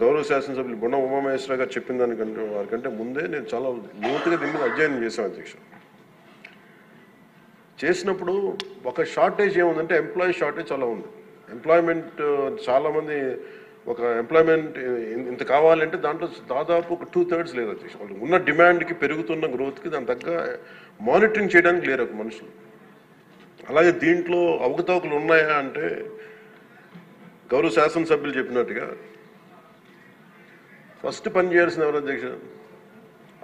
గౌరవ శాసనసభ్యులు బొండం ఉమామహేశ్వర గారు చెప్పిన దానికంటే వారికంటే ముందే నేను చాలా లోతుగా దీని మీద అధ్యయనం చేశాను అధ్యక్ష. చేసినప్పుడు ఒక షార్టేజ్ ఏముందంటే ఎంప్లాయీ షార్టేజ్ చాలా ఉంది. ఎంప్లాయ్మెంట్ చాలామంది ఒక ఎంప్లాయ్మెంట్ ఇంత కావాలంటే దాంట్లో దాదాపు ఒక 2/3 లేదు అధ్యక్ష. వాళ్ళు ఉన్న డిమాండ్కి పెరుగుతున్న గ్రోత్కి దాని తగ్గ మానిటరింగ్ చేయడానికి లేరు ఒక మనుషులు. అలాగే దీంట్లో అవకతవకలు ఉన్నాయా అంటే గౌరవ శాసనసభ్యులు చెప్పినట్టుగా ఫస్ట్ పని చేయాల్సిన ఎవరు అధ్యక్ష?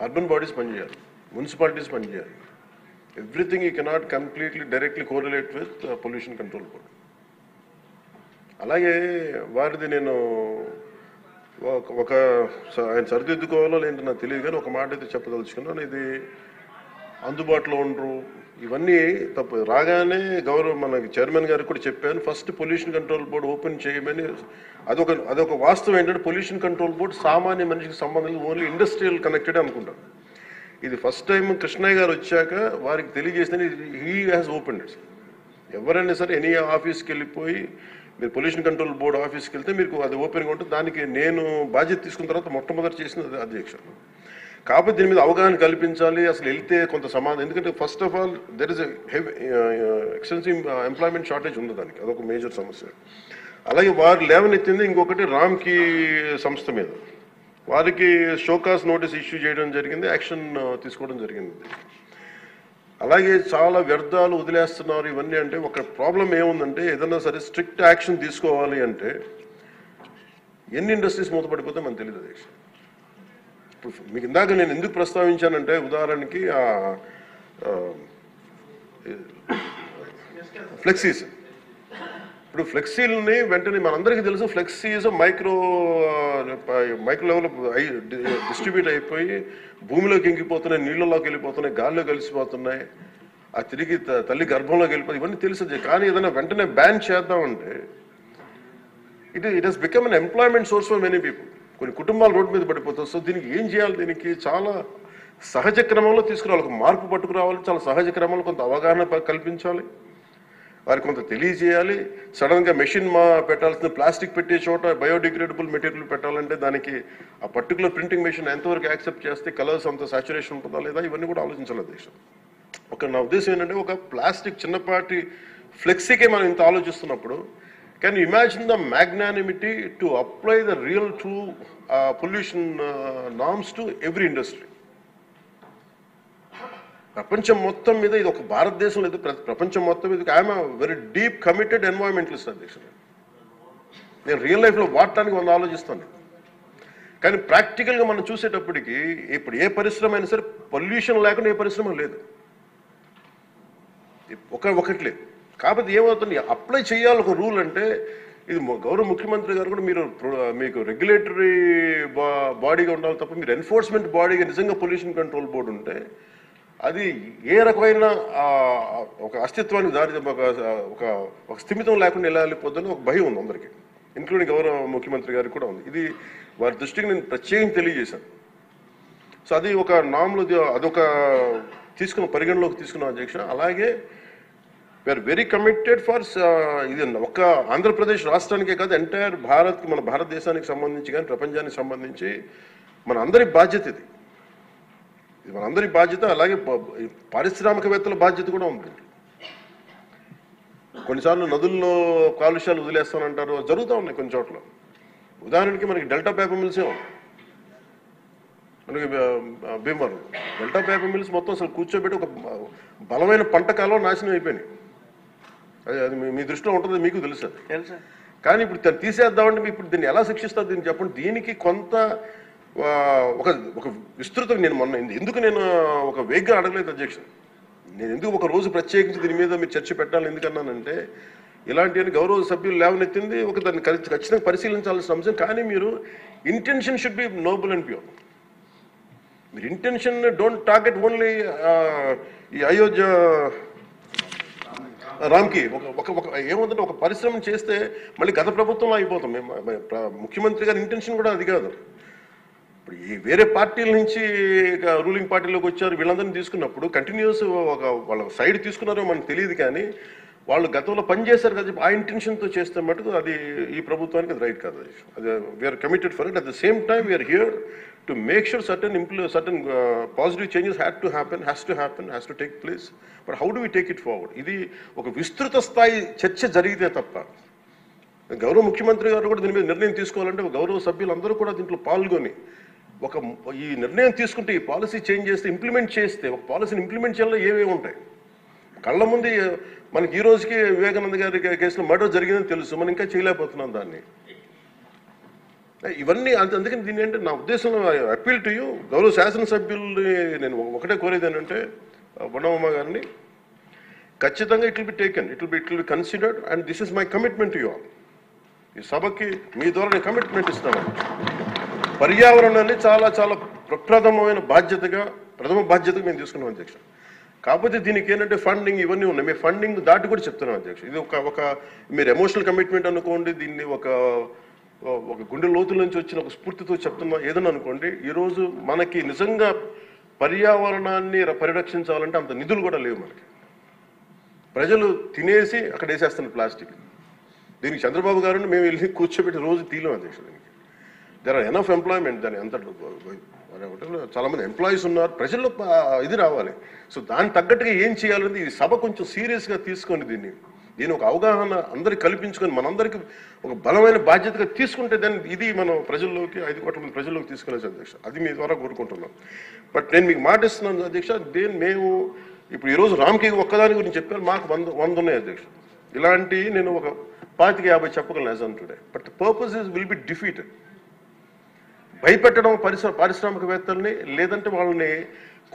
అర్బన్ బాడీస్ పనిచేయాలి, మున్సిపాలిటీస్ పనిచేయాలి. Everything you cannot completely directly correlate with pollution control board. అలాగే వారిది నేను ఒక ఆయన సరిదిద్దుకోవాలో లేదంటే నాకు తెలియదు, కానీ ఒక మాట అయితే చెప్పదలుచుకున్నాను. ఇది అందుబాటులో ఉండరు, ఇవన్నీ తప్పు. రాగానే మనకి చైర్మన్ గారికి కూడా చెప్పాను, first pollution control board open చేయమని. అదొక వాస్తవం ఏంటంటే పొల్యూషన్ కంట్రోల్ బోర్డు సామాన్య మనిషికి సంబంధం లేదు, ఓన్లీ ఇండస్ట్రియల్ కనెక్టెడ్ అనుకుంటాను. ఇది ఫస్ట్ టైం కృష్ణయ్య గారు వచ్చాక వారికి తెలియజేసిన హీ హ్యాస్ ఓపెన్ ఇట్. ఎవరైనా సరే ఎనీ ఆఫీస్కి వెళ్ళిపోయి మీరు పొల్యూషన్ కంట్రోల్ బోర్డు ఆఫీస్కి వెళ్తే మీకు అది ఓపెన్గా ఉంటుంది. దానికి నేను బాధ్యత తీసుకున్న తర్వాత మొట్టమొదటి చేసిన అధ్యక్ష. కాకపోతే దీని మీద అవగాహన కల్పించాలి, అసలు వెళ్తే కొంత సమాధానం. ఎందుకంటే first of all there is extensive employment shortage ఉంది, దానికి అదొక మేజర్ సమస్య. అలాగే వారు లేవనెత్తింది ఇంకొకటి రామ్కి సంస్థ మీద, వారికి షోకాస్ నోటీస్ ఇష్యూ చేయడం జరిగింది, యాక్షన్ తీసుకోవడం జరిగింది. అలాగే చాలా వ్యర్థాలు వదిలేస్తున్నారు ఇవన్నీ. అంటే ఒక ప్రాబ్లం ఏముందంటే ఏదన్నా సరే స్ట్రిక్ట్ యాక్షన్ తీసుకోవాలి అంటే ఎన్ని ఇండస్ట్రీస్ మూతపడిపోతే మనకు తెలియదు అధ్యక్ష. ఇప్పుడు మీకు ఇందాక నేను ఎందుకు ప్రస్తావించానంటే ఉదాహరణకి ఫ్లెక్సీస్. ఇప్పుడు ఫ్లెక్సీలని వెంటనే మనందరికీ తెలుసు, ఫ్లెక్సీస్ మైక్రో లెవెల్ డిస్ట్రిబ్యూట్ అయిపోయి భూమిలోకి ఇంకిపోతున్నాయి, నీళ్ళలోకి వెళ్ళిపోతున్నాయి, గాల్లో కలిసిపోతున్నాయి, ఆ తిరిగి తల్లి గర్భంలోకి వెళ్ళిపోతుంది, ఇవన్నీ తెలుసు. కానీ ఏదైనా వెంటనే బ్యాన్ చేద్దామంటే it has become an employment source for many people. కొన్ని కుటుంబాలు రోడ్డు మీద పడిపోతాయి. సో దీనికి ఏం చేయాలి? దీనికి చాలా సహజ క్రమంలో తీసుకురావాలి, ఒక మార్పు పట్టుకురావాలి, చాలా సహజ క్రమంలో కొంత అవగాహన కల్పించాలి, వారికి కొంత తెలియజేయాలి. సడన్గా మెషిన్ పెట్టాల్సిన ప్లాస్టిక్ పెట్టే చోట బయోడిగ్రేడబుల్ మెటీరియల్ పెట్టాలంటే దానికి ఆ పర్టికులర్ ప్రింటింగ్ మెషిన్ ఎంతవరకు యాక్సెప్ట్ చేస్తే కలర్స్ అంత సాచురేషన్ ఉంటుందా లేదా, ఇవన్నీ కూడా ఆలోచించాలి అధ్యక్ష. నా ఉద్దేశం ఏంటంటే ఒక ప్లాస్టిక్ చిన్నపాటి ఫ్లెక్సీకే మనం ఇంత ఆలోచిస్తున్నప్పుడు can you imagine the magnanimity to apply the real true pollution norms to every industry. ప్రపంచం మొత్తం మీద ఇది ఒక భారతదేశం లేదు, ప్రపంచం మొత్తం మీద I'm very deep committed environmentalist అధ్యక్ష. నేను రియల్ లైఫ్లో వాడటానికి ఆలోచిస్తాను. కానీ ప్రాక్టికల్గా మనం చూసేటప్పటికి ఇప్పుడు ఏ పరిశ్రమ అయినా సరే పొల్యూషన్ లేకుండా ఏ పరిశ్రమ లేదు, ఒకటి లేదు. కాకపోతే ఏమవుతుంది, అప్లై చేయాలి ఒక రూల్. అంటే ఇది గౌరవ ముఖ్యమంత్రి గారు కూడా మీకు రెగ్యులేటరీ బాడీగా ఉండాలి తప్ప మీరు ఎన్ఫోర్స్మెంట్ బాడీగా నిజంగా పొల్యూషన్ కంట్రోల్ బోర్డు ఉంటే అది ఏ రకమైన ఒక అస్తిత్వానికి దారి ఒక స్థిమితం లేకుండా ఎలా వెళ్ళిపోతుందో ఒక భయం ఉంది అందరికీ, ఇంక్లూడింగ్ గౌరవ ముఖ్యమంత్రి గారికి కూడా ఉంది. ఇది వారి దృష్టికి నేను ప్రత్యేకంగా తెలియజేశాను. సో అది ఒక నామ్లో అదొక పరిగణలోకి తీసుకున్నాం అధ్యక్ష. అలాగే వీఆర్ వెరీ కమిటెడ్ ఫర్ ఇది ఒక్క ఆంధ్రప్రదేశ్ రాష్ట్రానికే కాదు, ఎంటైర్ మన భారతదేశానికి సంబంధించి కానీ ప్రపంచానికి సంబంధించి మన అందరి బాధ్యత ఇది మనందరి బాధ్యత. అలాగే పారిశ్రామికవేత్తల బాధ్యత కూడా ఉంది. కొన్నిసార్లు నదుల్లో కాలుష్యాలు వదిలేస్తానంటారు, జరుగుతూ ఉన్నాయి కొన్ని చోట్ల. ఉదాహరణకి మనకి డెల్టా పేపర్ మిల్సే ఉంది, మనకి భీమవరం డెల్టా పేపర్ మిల్స్ మొత్తం అసలు కూర్చోబెట్టి ఒక బలమైన పంట కాలం నాశనం అయిపోయినాయి. అది మీ దృష్టిలో ఉంటుంది, మీకు తెలుసు. కానీ ఇప్పుడు తీసేద్దామంటే ఇప్పుడు దీన్ని ఎలా శిక్షిస్తారు దీన్ని చెప్పండి. దీనికి కొంత ఒక విస్తృత ఎందుకు నేను ఒక వేగ్గా అడగలేదు అధ్యక్ష. నేను ఎందుకు ఒక రోజు ప్రత్యేకించి దీని మీద మీరు చర్చ పెట్టాలని ఎందుకన్నానంటే ఇలాంటి గౌరవ సభ్యులు లేవనెత్తింది దాన్ని ఖచ్చితంగా పరిశీలించాల్సిన అంశం. కానీ మీరు intention should be Nobel and pure. మీరు ఇంటెన్షన్ డోంట్ టార్గెట్ ఓన్లీ ఈ అయోధ్య రామ్కి. ఏముందంటే ఒక పరిశ్రమ చేస్తే మళ్ళీ గత ప్రభుత్వంలో అయిపోతాం. ముఖ్యమంత్రి గారి ఇంటెన్షన్ కూడా అది కాదు. ఇప్పుడు ఈ వేరే పార్టీల నుంచి రూలింగ్ పార్టీలోకి వచ్చారు, వీళ్ళందరినీ తీసుకున్నప్పుడు కంటిన్యూస్ వాళ్ళ సైడ్ తీసుకున్నారో మనకు తెలియదు. కానీ వాళ్ళు గతంలో పనిచేశారు కదా ఆ ఇంటెన్షన్తో చేస్తే మటుకు అది ఈ ప్రభుత్వానికి అది రైట్ కాదు. అది we're committed for it. At the same time we're here to make sure certain positive changes has to take place. But how do we take it forward? ఇది ఒక విస్తృత స్థాయి చర్చ జరిగితే తప్ప, గౌరవ ముఖ్యమంత్రి గారు కూడా దీని మీద నిర్ణయం తీసుకోవాలంటే గౌరవ సభ్యులందరూ కూడా దీంట్లో పాల్గొని ఈ నిర్ణయం తీసుకుంటే, ఈ పాలసీ చేంజ్ చేస్తే, ఇంప్లిమెంట్ చేస్తే, ఒక పాలసీని ఇంప్లిమెంట్ చేయాలో ఏమేమి ఉంటాయి కళ్ళ ముందు. మనకి ఈ రోజుకి వివేకానంద గారి కేసులో మర్డర్ జరిగిందని తెలుసు, మనం ఇంకా చేయలేకపోతున్నాం దాన్ని. ఇవన్నీ అందుకని దీన్ని అంటే నా ఉద్దేశంలో అప్పీల్ టు యూ, గౌరవ శాసనసభ్యుల్ని నేను ఒకటే కోరేది ఏంటంటే, బొండమ్మ గారిని ఖచ్చితంగా it will be taken, it will be considered, and this is my commitment to you all. ఈ సభకి మీ ద్వారా నేను కమిట్మెంట్ ఇస్తాను. పర్యావరణాన్ని చాలా చాలా ప్రథమ బాధ్యతగా మేము తీసుకున్నాం అధ్యక్ష. కాకపోతే దీనికి ఏంటంటే ఫండింగ్ ఇవన్నీ ఉన్నాయి. మేము ఫండింగ్ దాటి కూడా చెప్తున్నాం అధ్యక్ష. ఇది ఒక మీరు ఎమోషనల్ కమిట్మెంట్ అనుకోండి, దీన్ని ఒక గుండె లోతుల నుంచి వచ్చిన ఒక స్ఫూర్తితో చెప్తున్నా ఏదన్నా అనుకోండి. ఈరోజు మనకి నిజంగా పర్యావరణాన్ని పరిరక్షించాలంటే అంత నిధులు కూడా లేవు మనకి. ప్రజలు తినేసి అక్కడ వేసేస్తున్నారు ప్లాస్టిక్. దీనికి చంద్రబాబు గారిని మేము వెళ్ళి కూర్చోబెట్టి రోజు తీయలేం అధ్యక్ష. దీనికి దెర్ ఆర్ ఎనఫ్ ఎంప్లాయ్మెంట్. దాని అంత చాలామంది ఎంప్లాయీస్ ఉన్నారు, ప్రజల్లో ఇది రావాలి. సో దానికి తగ్గట్టుగా ఏం చేయాలనేది ఈ సభ కొంచెం సీరియస్గా తీసుకొని దీని ఒక అవగాహన అందరికి కల్పించుకొని మనందరికీ ఒక బలమైన బాధ్యతగా తీసుకుంటే దాన్ని ఇది మనం ప్రజల్లోకి 5 కోట్ల మంది ప్రజల్లోకి తీసుకెళ్ళచ్చు అధ్యక్ష. అది మీ ద్వారా కోరుకుంటున్నాం. బట్ నేను మీకు మాట ఇస్తున్నాను అధ్యక్ష, మేము ఇప్పుడు ఈరోజు రామ్కి ఒక్కదాని గురించి చెప్పారు, మాకు 100 ఉన్నాయి అధ్యక్ష. ఇలాంటి నేను ఒక 25-50 చెప్పగలను as on today. But the purpose will be defeated. భయపెట్టడం పారిశ్రామికవేత్తల్ని, లేదంటే వాళ్ళని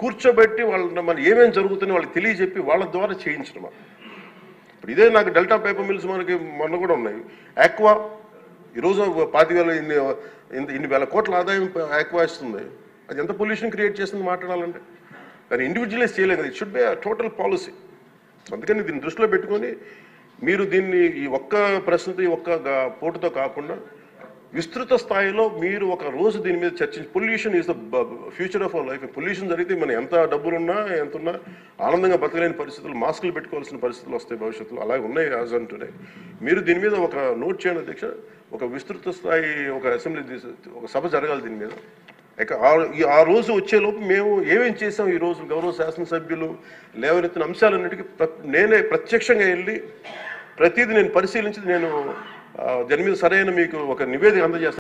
కూర్చోబెట్టి వాళ్ళని మన ఏమేమి జరుగుతుందో వాళ్ళకి తెలియజెప్పి వాళ్ళ ద్వారా చేయించడం. ఇప్పుడు ఇదే నాకు డెల్టా పేపర్ మిల్స్ మనకి మొన్న కూడా ఉన్నాయి. ఆక్వా ఈరోజు 25,000 ఇన్ని వేల కోట్ల ఆదాయం ఆక్వా ఇస్తుంది. అది ఎంత పొల్యూషన్ క్రియేట్ చేస్తుంది మాట్లాడాలంటే. కానీ ఇండివిజువలైజ్ చేయలేదు కదా, it should be total policy. అందుకని దీన్ని దృష్టిలో పెట్టుకొని మీరు దీన్ని ఈ ఒక్క ప్రశ్నతో ఈ ఒక్క పోటుతో కాకుండా విస్తృత స్థాయిలో మీరు ఒక రోజు దీని మీద చర్చించి, pollution is the future of our life. Pollution జరిగితే మనం ఎంత డబ్బులున్నా ఎంతున్నా ఆనందంగా బతకలేని పరిస్థితులు, మాస్కులు పెట్టుకోవాల్సిన పరిస్థితులు వస్తాయి భవిష్యత్తులో. అలాగే ఉన్నాయి యాజ్ ఆన్ టుడే. మీరు దీని మీద ఒక నోట్ చేయండి అధ్యక్ష. ఒక విస్తృత స్థాయి ఒక అసెంబ్లీ ఒక సభ జరగాలి దీని మీద. ఆ రోజు వచ్చేలోపు మేము ఏమేం చేసాం, ఈ రోజు గౌరవ శాసనసభ్యులు లేవనెత్తిన అంశాలన్నిటికీ నేనే ప్రత్యక్షంగా వెళ్ళి ప్రతిదీ నేను పరిశీలించి నేను దాని మీద సరైన మీకు ఒక నివేదిక అందజేస్తాను.